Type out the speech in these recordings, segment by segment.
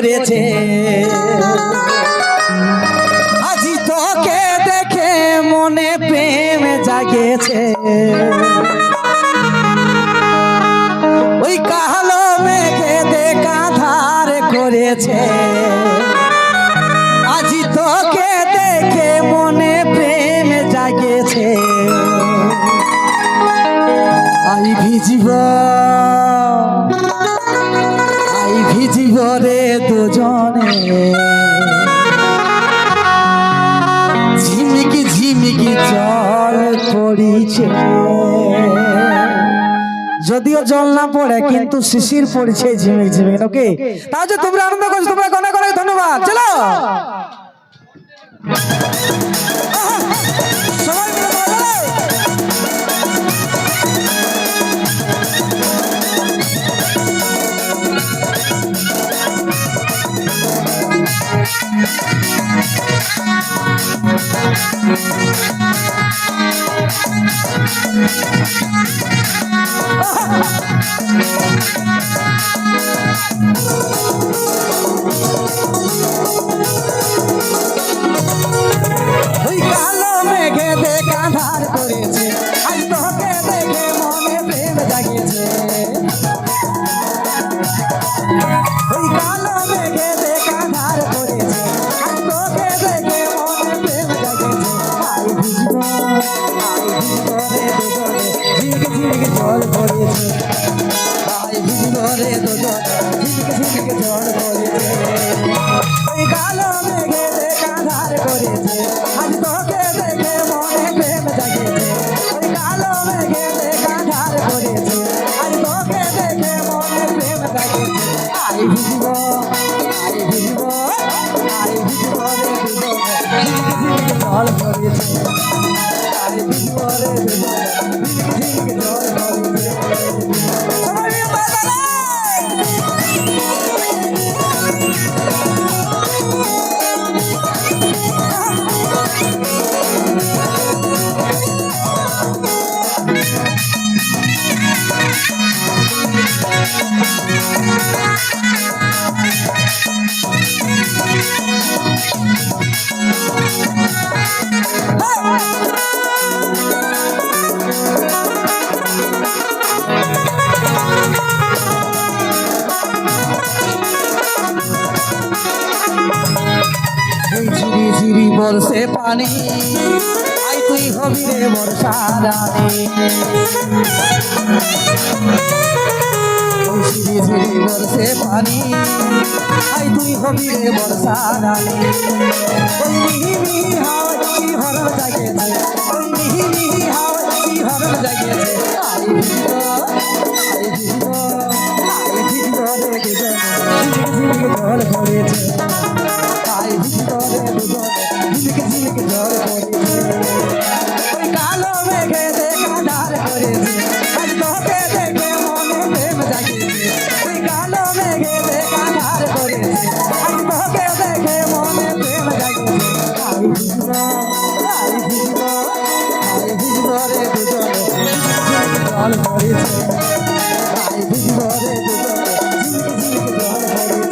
করেছে আজি তোকে দেখে মনে প্রেম জাগেছে ওই কালো মেঘে দেখা ধার করেছে আজি তোকে দেখে মনে প্রেম জাগেছে আই ভিজিব রে দুজনে ঝিমিকি ঝিমিকি জল পড়িছে যদিও জল না পড়ে কিন্তু শিশির পড়ছে ঝিমিক ঝিমিক ওকে তাহলে তোমরা আনন্দ করছো তোমরা অনেক অনেক ধন্যবাদ চলো সবাই মিলে ওই কালো মেঘে দেখা ধার করেছে আজ তোকে দেখে মনে প্রেম জাগিয়েছে ওই কালো মেঘে দেখা ধার করেছে আজ তোকে দেখে মনে প্রেম জাগিয়েছে আই ভিজিব রে দুজনে ঝিমিক ঝিমিক জল পড়েছে আই ভিজিব রে দুজনে ঝিমিক ঝিমিক জল পড়েছে ওই কালো মেঘে দেখা ধার করেছে আজ তোকে দেখে মনে প্রেম জাগিয়েছে ওই কালো মেঘে দেখা ধার করেছে আজ তোকে দেখে মনে প্রেম জাগিয়েছে আই ভিজিব রে দুজনে ঝিমিক ঝিমিক জল পড়েছে আই ভিজিব রে দুজনে ঝিমিক ঝিমিক জল পড়েছে সবাই মিলে বাজালে ঝিরি ঝিরি বর্ষে পানি আই তুই হবি রে বর্ষা রানী ঝিরি ঝিরি বর্ষে পানি আই তুই হবি রে বর্ষা রানী ওই মিহি মিহি হাওয়া কি হরণ জাগেছে ওই মিহি মিহি হাওয়া কি হরণ জাগেছে আই ভিজিব রে দুজনে ঝিমিক ঝিমিক জল পড়েছে আই ভিজিব রে দুজনে ঝিমিক ঝিমিক জল পড়েছে ওই কালো মেঘে দেখা ধার করেছে আজ তোকে দেখে মনে প্রেম জাগিয়েছে ওই কালো মেঘে দেখা ধার করেছে আজ তোকে দেখে মনে প্রেম জাগিয়েছে আই ভিজিব রে দুজনে ঝিমিক ঝিমিক জল পড়েছে আই ভিজিব রে দুজনে ঝিমিক ঝিমিক জল পড়েছে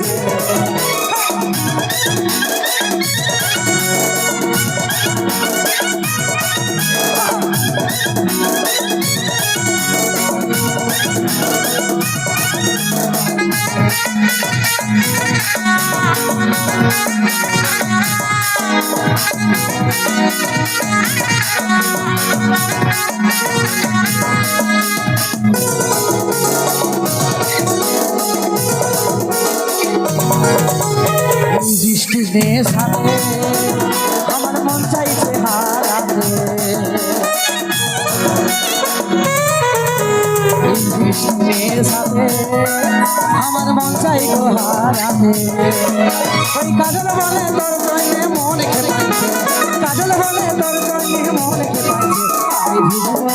বৃষ্টি সাথে আমার মন চাইছে হারাতে বৃষ্টির সাথে আমার মন চাই গো হারাতে ওই কাজল বলে তোর জন্যে মন খেপাইছে কাজল বলে তোর জন্যে মন খেপাইছে আই ভিজিব